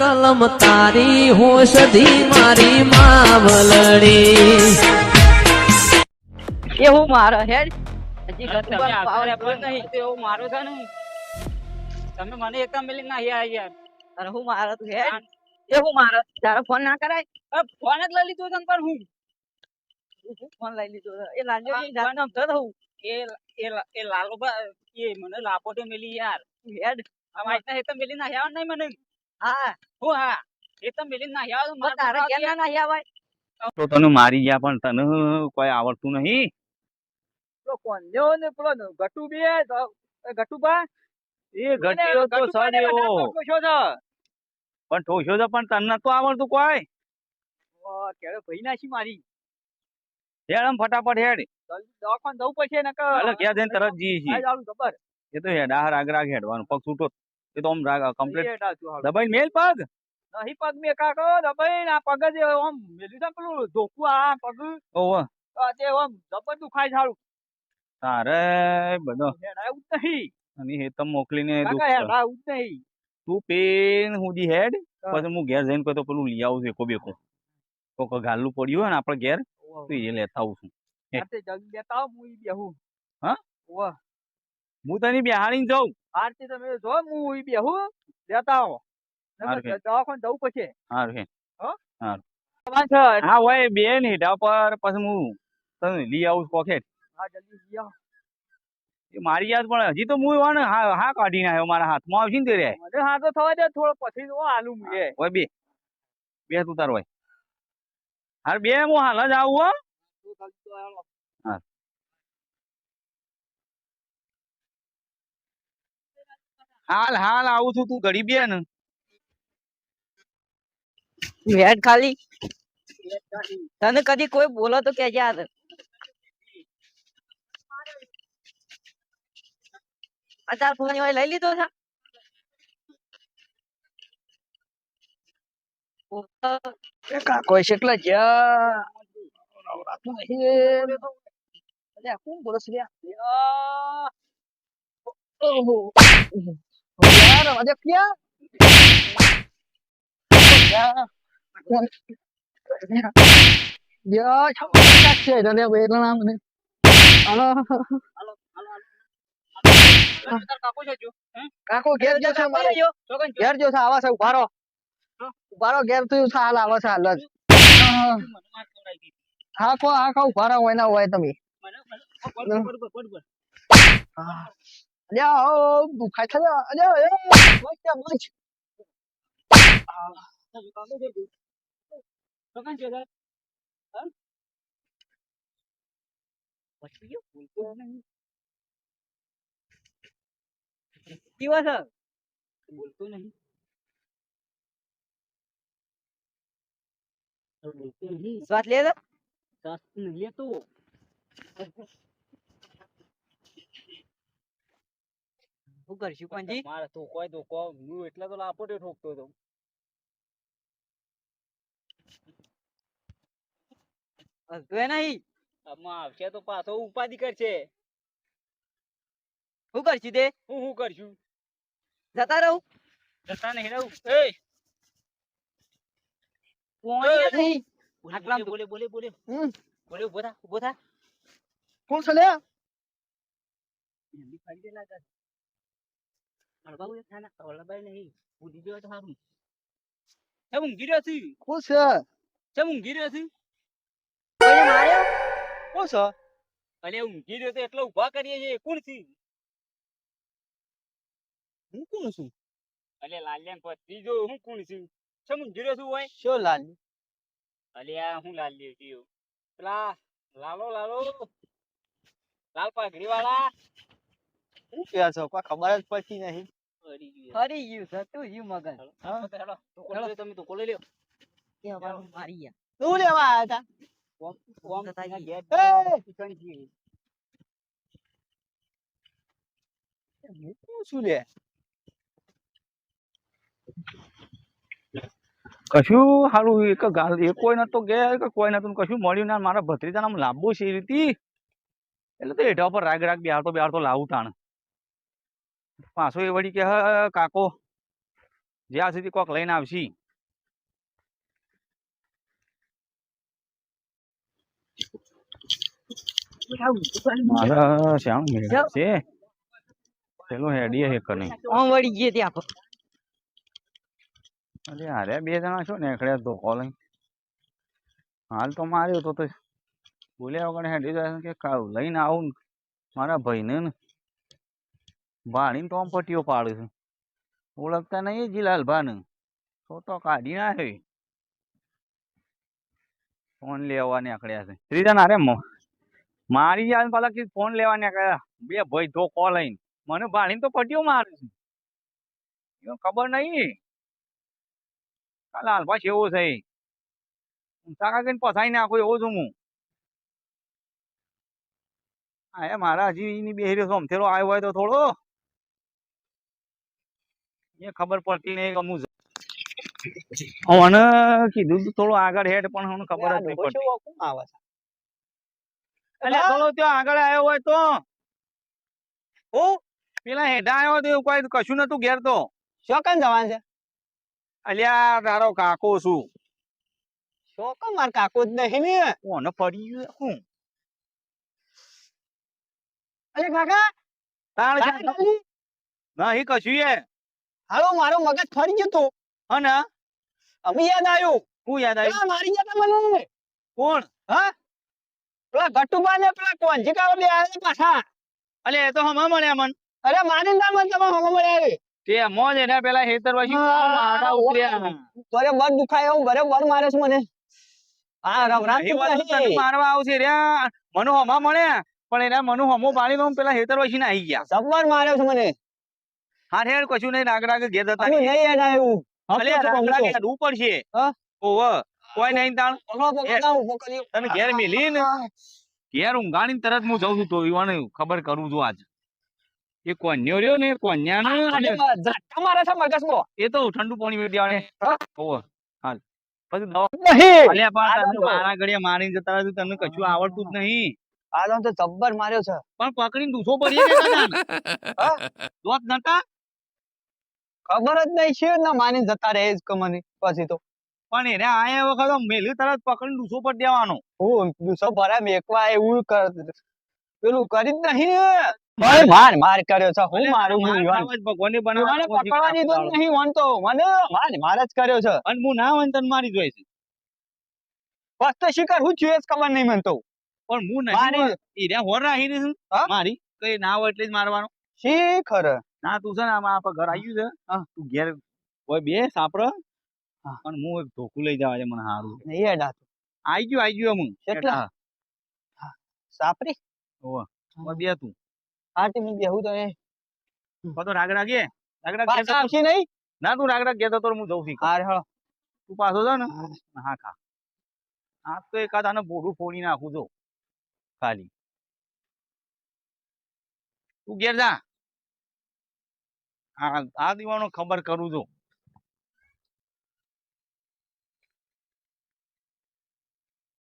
કલમ તારી હોશધી મારી માવલડી એવું મારો હેડ હજી તમે ગતુબર આગળ પાવર પણ નહીં તો એવું મારો છે ને તમે મને એકદમ મિલી ના યાર અરે હું મારો તું હેડ એવું મારો તારો ફોન ના કરાય ફોન જ લઈ લીધો તને પણ હું ફોન લઈ લીધો છે. એ લાલ્યો હા, ની જાતનો અમથો રહું એ લાલોબા એ મને લાપોટે મિલી યાર હેડ અમારે એકદમ મિલી ના યાર નહીં મને હા હું હા એકદમ મિલી ના યાર પણ તારે કેમ ના નાહી આવાય તો તને મારી ગયા પણ તને કોઈ આવડતું નહીં પેલો કોન્યો ને પેલો ગટુ બે ગટુબા એ ઘટ્યો તો સર એવો પણ ઠોસ્યો તો પણ તને નતું આવડતું કોઈ કેળે ભાઈ નાખી મારી હેડ આમ ફટાફટ હેડ દવાખાને જવું પડશે ને એટલે ક્યાં જઈને તરત જઈએ છીએ ખબર એ તો હેડ આ રાગ રાગ હેડવાનું પગ છૂટો એ તો આમ રાગ કમ્પ્લીટ દબાઈ મેલ પગ નહીં પગ મેં કાકો દબાઈ આ પગ જ આમ મેલ્યું છે ને પેલું ધોકું આ પગ ઓવ તે આમ જબર દુખાય સારું તારે બધો હેડાયું જ નહીં અને એ તો મોકલીને દુખ કાકા હેડાયું જ નહીં તું પેન હુંજી હેડ પછી હું ઘેર જઈને કોઈ તો પેલું લઈ આવું છું એકો બેકો કોક ગાલું પડ્યું હોય ને આપણે ઘેર તો એ લેતા આવું છું આતે જલ્દી લેતા આવો હું ઈ બેહું હા? ઓહ હું તને બિહાડીને જાઉં આરતી તમે જો હું ઈ બેહું લેતા આવો હારું કે. દવાખાને જવું પડશે હારું હે હા હા હોય બેન હેઠા પર પછી હું તને લઈ આવું છું કોખેટ જલ્દી લઈ આવો એ મારી યાદ પણ હજી તો હું એવા ને હા હા કાઢીને આવ્યો મારા હાથમાં આવશે ને તે રે મને હા તો થવા દે થોડો પછી જો આલુ મુએ હોય બે તું તાર હોય હાર બે હું હાલ જ આવું હો હાલ હાલ આવું છું તું ઘડી બે ને હેડ ખાલી તને કદી કોઈ બોલો તો કે યાર તાર ફોન લઈ લીધો છે કાકો કેટલા જ્યાં કોણ બોલો છે ઓહો યાર આજે ક્યાં યાર છે તને વેદના નામ ને હાલો કાકો ઘેર જો છે મારે ઘેર જો છે આવા છે ઉભારો ઘેર તું હાલ આવે છે હાલ જ હા ઉભારો હોય ના હોય તમે અલ્યા દુખાય છે અલ્યા એ મચ બોલતો નહીં શ્વાસ લે શ્વાસ લેતો શું કરશું પંજી મારે તો કોઈ તો હું એટલે તો લાપોટે ઠોકતો હતો હસવે નહીં આમાં આવશે તો પાછો ઉપાધિ કરશે શું કરશું તે હું કરશું જતા રહું જતા નહીં રહું નહીં આટલા બોલે ઉભો થા કોણ છે લે ઊંઘી રહ્યો છું કોણ છે ચમ ઊંઘી રહ્યો છું કોઈને માર્યો કોણ છે અને ઊંઘી રહ્યો તો એટલે ઉભા કરીએ છીએ કોણ છે હું કોણ છું અલે લાલ્યા પત્રી જો હું કોણ છું ચમ ઊંઘી રહ્યો છું હોય શું લાલ અલ્યા હું લાલ્યો છું પેલા લાલો લાલ પાઘડી વાળા શું કહે છો કોઈ ખબર જ પડતી નહીં ફરી ગયું જતું ગયું મગજ તમે તો કોલે લ્યો મારી ગયા શું લેવા આવ્યા હતા શું લે કશું સારું એક ગાલ એ કોઈ નતો ગયા કે કોઈ નતું કશું મળ્યું ના મારા ભત્રીજા નામ લાંબુ છે એ રીતે એટલે તો એઠા ઉપર રાગ બેહાડતો લાવું તાણ પાછો એ વળી કે કાકો જ્યાં સુધી કોક લઈને આવશી મારા શ્યામ મેળા છે પેલો હેડીએ હે કને આમ વળી ગયે ત્યાં અરે અરે બે જણા છો ને એકડે તો કોલ હાલ તો માર્યો તો બોલ્યા વગર હેડી જાય કે લઈને આવું ને મારા ભાઈને ને ભાણીને તો આમ પટ્ટીઓ પાડે છે ઓળખતા નહીં જીલાલ ભાને તો કાઢી નાખે ફોન લેવા નીકળ્યા છે ત્રીજા ના રે મારી જાય પાછા કે ફોન લેવા નીકળ્યા બે ભાઈ તો કોલ લઈને મને ભાણીને તો પટ્ટીઓ મારે છે એને ખબર નહીં લાલભા એવો છે ઊંચા કઈને પસાઈ નાખો એવો છું હું હા મારા હજી એની બેહર્યો છો અમથેલો આવ્યો હોય તો થોડો એ ખબર પડતી નહીં કે હું મને કીધું થોડું આગળ હેડ પણ મને ખબર જ નહીં પડતી એટલે થોડો ત્યાં આગળ આવ્યો હોય તો હું પેલા હેઠા આવ્યો તો એવું કોઈ કશું નતું ઘેર તો શોકન જવાન છે અલ્યા તારો કાકો શું શોકન માર કાકો જ નહીં ને કોને પડી ગયું હું અરે કાકા તાણ નહીં કશું એ હાલો મારો મગજ ફરી ગયો તો અને અમે યાદ આવ્યું હું યાદ આવ્યું મારી જતા મને કોણ હા પેલા ગટુબા ને પેલા કોંજી કાળો બે આવ્યા પાછા અલે એ તો હમા મળ્યા મન અરે મારી ના મન તમે હમો મળ્યા તે મોજ એના પેલા હેતર પછી આડા ઉતર્યા બરાબર દુખાય એવું બરાબર મારે છે મને હા રવરાત તને મારવા આવશે ર્યા મનો હમા મળ્યા પણ એના મનો હમો પાડી દઉં પેલા હેતર પછી ના આવી ગયા જબ્બર માર્યો છે મને હા હેડ કશું નહીં રાગ ઘેર જતા અમે નહીં યાદ આવ્યું અલે રાગ હેડવું પડશે હા ઓવ કોઈ નહીં તાણ પકડો તને ઘેર મેલી ને ઘેર ઊંઘાણી તરત હું જઉં છું તો યુવાને ખબર કરું છું આજ એ કોન્યો રહ્યો ને કોન્યા ઝટકા મારે છે મગજમાં એ તો ઠંડુ પાણી મેળવી આવે ઓવ હાલ પછી દવા નહીં અલ્યા પણ તને મારા ઘડિયા મારીને જતા રહે તને કશું આવડતું જ નહીં આલો તો જબ્બર માર્યો છે પણ પકડીને દૂસો પડીએ કે હા દોત નતા ખબર જ નહીં છે ના માની જતા રહે જ કમની પછી તો પણ એને આયા વખત મેલ્યું તરત પકડીને દૂસો પર દેવાનો હું દુસો ભરા મેકવા એવું કર પેલું કરી જ નહીં માર માર કર્યો છે હું મારું હું ભગવાને મને પકડવા દીધો જ નહીં વન તો મને માર જ કર્યો છે અને હું ના હોય તને મારી જોઈશ બસ તો શિકાર હું છું એ જ ખબર નહીં મને તો પણ હું નહીં ઈર્યા હોર રાખી દઈશું મારી કઈ ના હોય એટલે જ મારવાનો શિખર ના તું છે ને આમાં આપડે ઘર આવ્યું છે તું ઘેર હોય બે સાપડો અને હું એક ધોકું લઈ જવા છે મને સારું નહીં હેડા આઈ ગયું હું કેટલા સાપરી ઓહ બે તું આટી મી બેહું તો એ તો રાગ રાગે પાછા આવશે નહીં ના તું રાગ રાગ કહેતો તો હું જઉં છું હાર હળો તું પાછો છે ને હા ખા આ તો એકાદ આને બોડું ફોડી નાખું જો ખાલી તું ઘેર જા આ દીવાનો ખબર કરું છું